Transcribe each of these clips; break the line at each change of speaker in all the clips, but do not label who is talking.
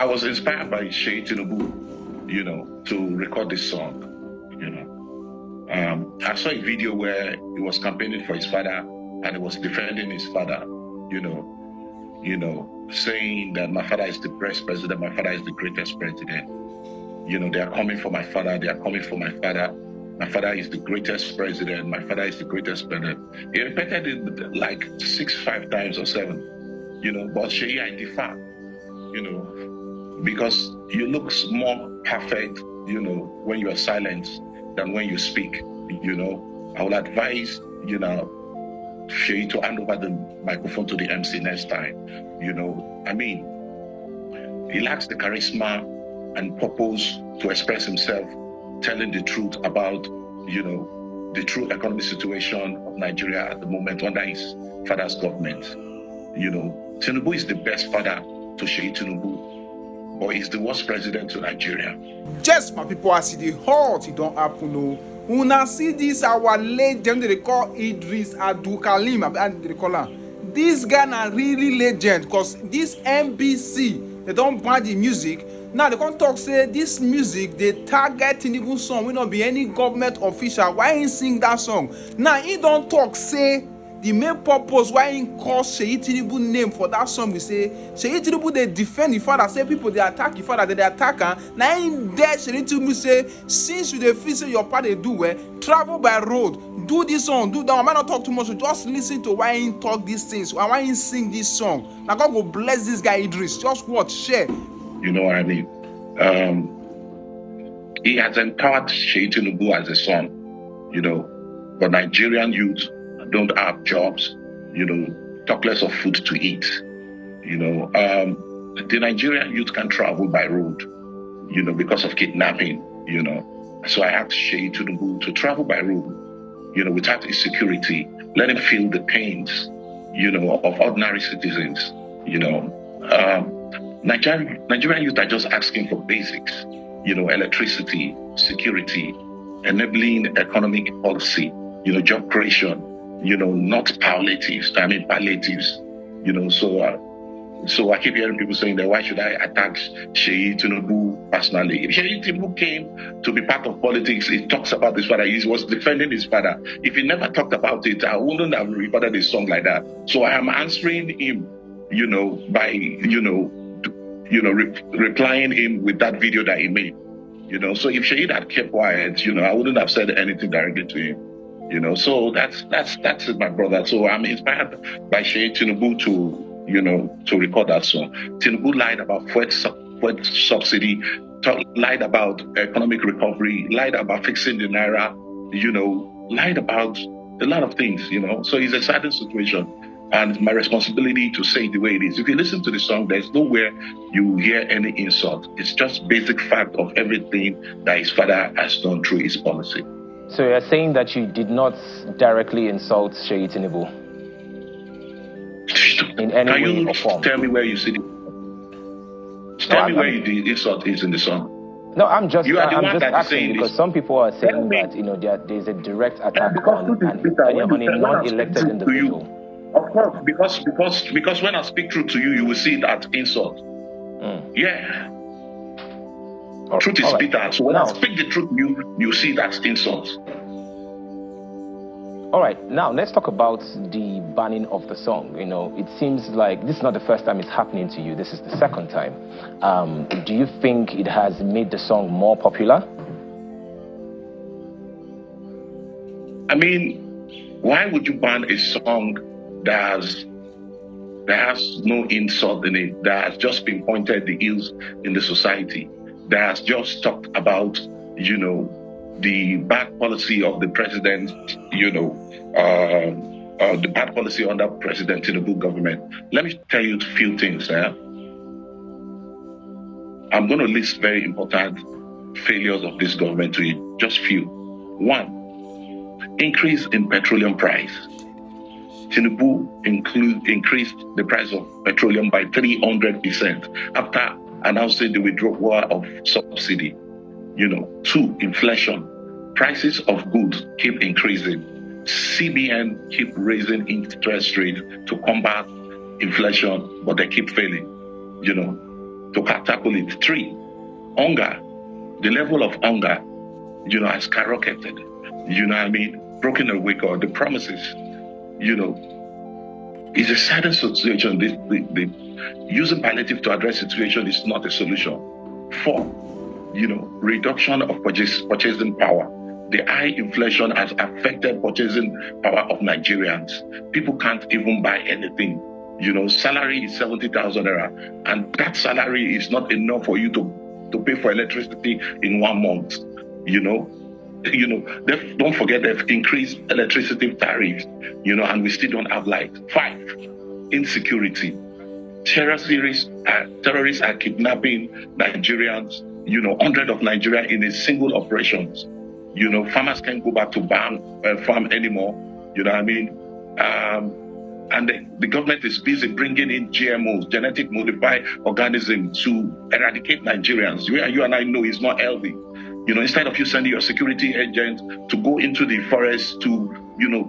I was inspired by Seyi Tinubu, to record this song. I saw a video where he was campaigning for his father and he was defending his father, saying that my father is the best president, my father is the greatest president. They are coming for my father, they are coming for my father. My father is the greatest president, my father is the greatest president. He repeated it like 5 times or 7, but Seyi, I differ, because you look more perfect, when you are silent than when you speak. I will advise, Seyi to hand over the microphone to the MC next time. He lacks the charisma and purpose to express himself, telling the truth about, the true economic situation of Nigeria at the moment under his father's government. Tinubu is the best father to Seyi Tinubu, but he's the worst president to Nigeria.
Just my people, I see the hurt, it don't happen, no. Una see this our legend they call Eedris Abdulkareem, and they call her. This guy na really legend, because this NBC, they don't ban the music. Now they can't talk say this music they target Tinubu song will not be any government official. Why he sing that song? Now he don't talk say the main purpose why he call Seyi Tinubu name for that song. We say Seyi Tinubu they defend the father, say people they attack the father, they attack her. Now in there Seyi Tinubu say since you dey feel say your part they do well, travel by road, do this song, do that. I might not talk too much, so just listen to why he talk these things, why he sing this song. Now God go bless this guy Eedris. Just watch, share.
You know what I mean? He has empowered Seyi Tinubu as a son, but Nigerian youth don't have jobs, talk less of food to eat. The Nigerian youth can travel by road, because of kidnapping, So I asked Seyi Tinubu to travel by road, without insecurity, let him feel the pains, of ordinary citizens, Nigerian youth are just asking for basics, electricity, security, enabling economic policy, job creation, not palliatives. Palliatives, So I keep hearing people saying that why should I attack Seyi Tinubu personally? If Seyi Tinubu came to be part of politics, he talks about his father. He was defending his father. If he never talked about it, I wouldn't have recorded a song like that. So I am answering him, by replying him with that video that he made. So if Seyi had kept quiet, I wouldn't have said anything directly to him. So that's it, my brother. So I'm inspired by Seyi Tinubu to record that song. Tinubu lied about fuel subsidy, lied about economic recovery, lied about fixing the naira, lied about a lot of things, So it's a saddening situation. And my responsibility to say it the way it is. If you listen to the song, there's nowhere you hear any insult. It's just basic fact of everything that his father has done through his policy.
So you're saying that you did not directly insult Seyi Tinubu in any way or form?
Tell me where you see it. Tell me where the insult is in the song.
No, I'm just asking because some people are saying that there's a direct attack on a non-elected individual.
Of course, because when I speak truth to you, you will see that insult. Yeah. Truth is bitter. So when I speak the truth to you see that insult.
All right, now let's talk about the banning of the song. It seems like this is not the first time it's happening to you. This is the second time. Do you think it has made the song more popular?
Why would you ban a song that has no insult in it, that has just pinpointed the ills in the society, that has just talked about, the bad policy of the president, the bad policy under President Tinubu government? Let me tell you a few things. I'm going to list very important failures of this government to you, just few. 1, increase in petroleum price. Tinubu increased the price of petroleum by 300% after announcing the withdrawal of subsidy. 2, inflation. Prices of goods keep increasing. CBN keep raising interest rates to combat inflation, but they keep failing. to tackle it. 3, hunger. The level of hunger, has skyrocketed. You know what I mean? Broken away, God. The promises, it's a sadder situation. Using palliative to address situation is not a solution. 4, reduction of purchasing power. The high inflation has affected purchasing power of Nigerians. People can't even buy anything. Salary is 70,000 naira, and that salary is not enough for you to pay for electricity in 1 month. Don't forget they've increased electricity tariffs, and we still don't have light. 5, insecurity. Terrorists are kidnapping Nigerians, 100 of Nigeria in a single operations. Farmers can't go back to farm anymore. You know what I mean? And the government is busy bringing in GMOs, genetic modified organisms, to eradicate Nigerians. Where you and I know is not healthy. Instead of you sending your security agent to go into the forest to,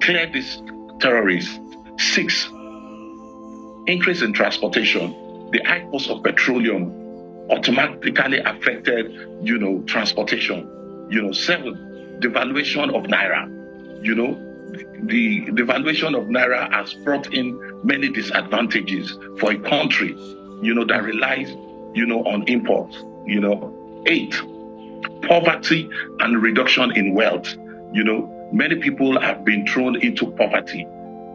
clear these terrorists. 6, increase in transportation. The high cost of petroleum automatically affected, transportation. 7, devaluation of Naira. The devaluation of Naira has brought in many disadvantages for a country, that relies, on imports. 8, poverty and reduction in wealth. Many people have been thrown into poverty,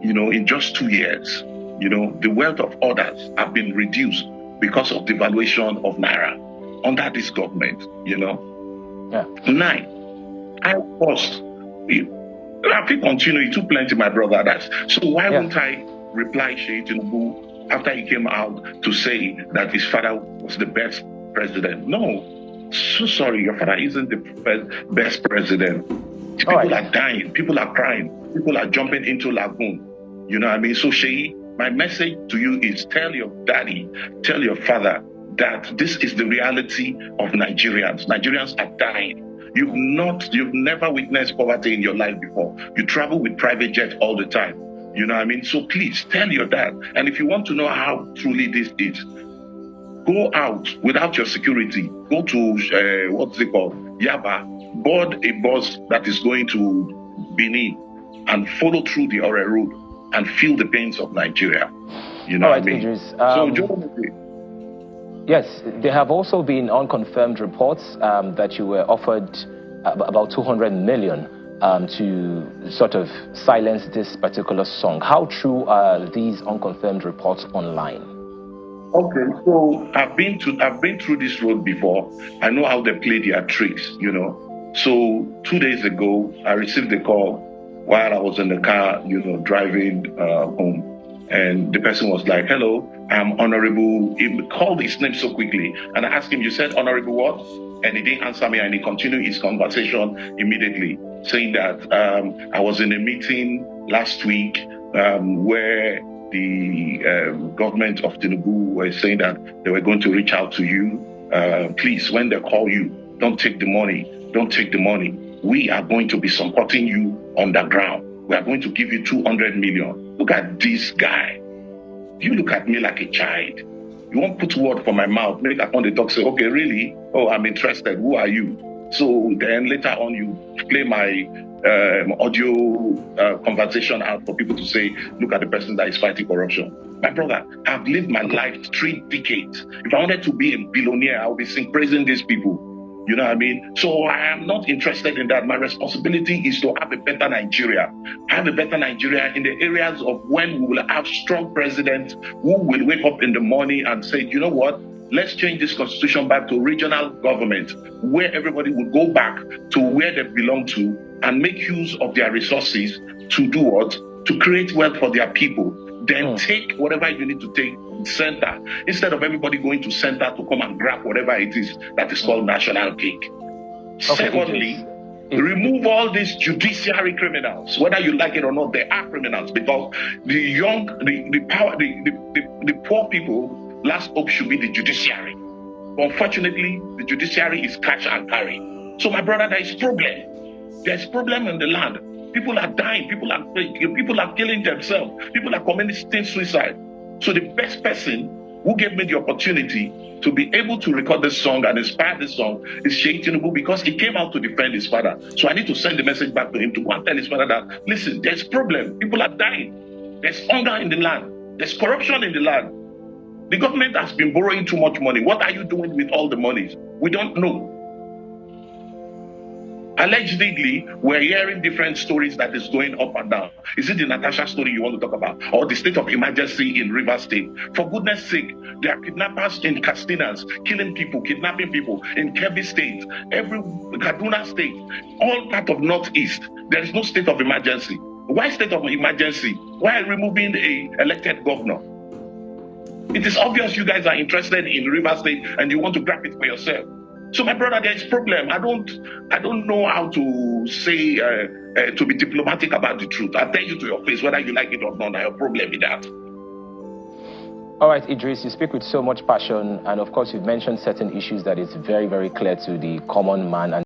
in just 2 years. The wealth of others have been reduced because of devaluation of Naira under this government,
Yeah.
9, high cost. I think continue, it took plenty, my brother. So why won't I reply Seyi Tinubu after he came out to say that his father was the best president? No, so sorry, your father isn't the best president. People are dying, people are crying, people are jumping into lagoon. You know what I mean? So Seyi, my message to you is tell your daddy, tell your father that this is the reality of Nigerians. Nigerians are dying. You've never witnessed poverty in your life before. You travel with private jet all the time. You know what I mean? So please tell your dad. And if you want to know how truly this is, go out without your security. Go to, what's it called? Yaba. Board a bus that is going to Benin and follow through the Ore Road and feel the pains of Nigeria. You know what I mean?
Eedris, yes, there have also been unconfirmed reports that you were offered about 200 million to sort of silence this particular song. How true are these unconfirmed reports online?
Okay, so I've been through this road before. I know how they play their tricks, So 2 days ago, I received a call while I was in the car, driving home. And the person was like, hello, I'm Honorable. He called his name so quickly. And I asked him, you said Honorable what? And he didn't answer me. And he continued his conversation immediately, saying that I was in a meeting last week where the government of Tinubu were saying that they were going to reach out to you. Please, when they call you, don't take the money. Don't take the money. We are going to be supporting you on the ground. We are going to give you 200 million. Look at this guy. You look at me like a child. You won't put word for my mouth. Make I on the talk, say, okay, really? Oh, I'm interested. Who are you? So then later on, you play my audio conversation out for people to say, look at the person that is fighting corruption. My brother, I've lived my life 3 decades. If I wanted to be a billionaire, I would be praising these people. You know what I mean? So I am not interested in that. My responsibility is to have a better Nigeria. Have a better Nigeria in the areas of when we will have strong presidents who will wake up in the morning and say, you know what? Let's change this constitution back to regional government, where everybody will go back to where they belong to and make use of their resources to do what? To create wealth for their people. Then take whatever you need to take center, instead of everybody going to center to come and grab whatever it is that is called national cake. Okay, Secondly, remove all these judiciary criminals. Whether you like it or not, they are criminals, because the poor people, last hope should be the judiciary. Unfortunately, the judiciary is catch and carry. So my brother, there is problem. There's problem in the land. People are dying. People are killing themselves. People are committing suicide. So the best person who gave me the opportunity to be able to record this song and inspire this song is Seyi Tinubu, because he came out to defend his father. So I need to send the message back to him to go and tell his father that, listen, there's problem. People are dying. There's hunger in the land. There's corruption in the land. The government has been borrowing too much money. What are you doing with all the money? We don't know. Allegedly, we're hearing different stories that is going up and down. Is it the Natasha story you want to talk about? Or the state of emergency in River State? For goodness sake, there are kidnappers in Castinas, killing people, kidnapping people in Kebbi State, every Kaduna State, all part of Northeast. There is no state of emergency. Why state of emergency? Why removing a elected governor? It is obvious you guys are interested in River State and you want to grab it for yourself. So my brother, there is problem. I don't know how to say to be diplomatic about the truth. I'll tell you to your face whether you like it or not. I have a problem with that.
All right, Eedris, you speak with so much passion, and of course you've mentioned certain issues that is very, very clear to the common man. And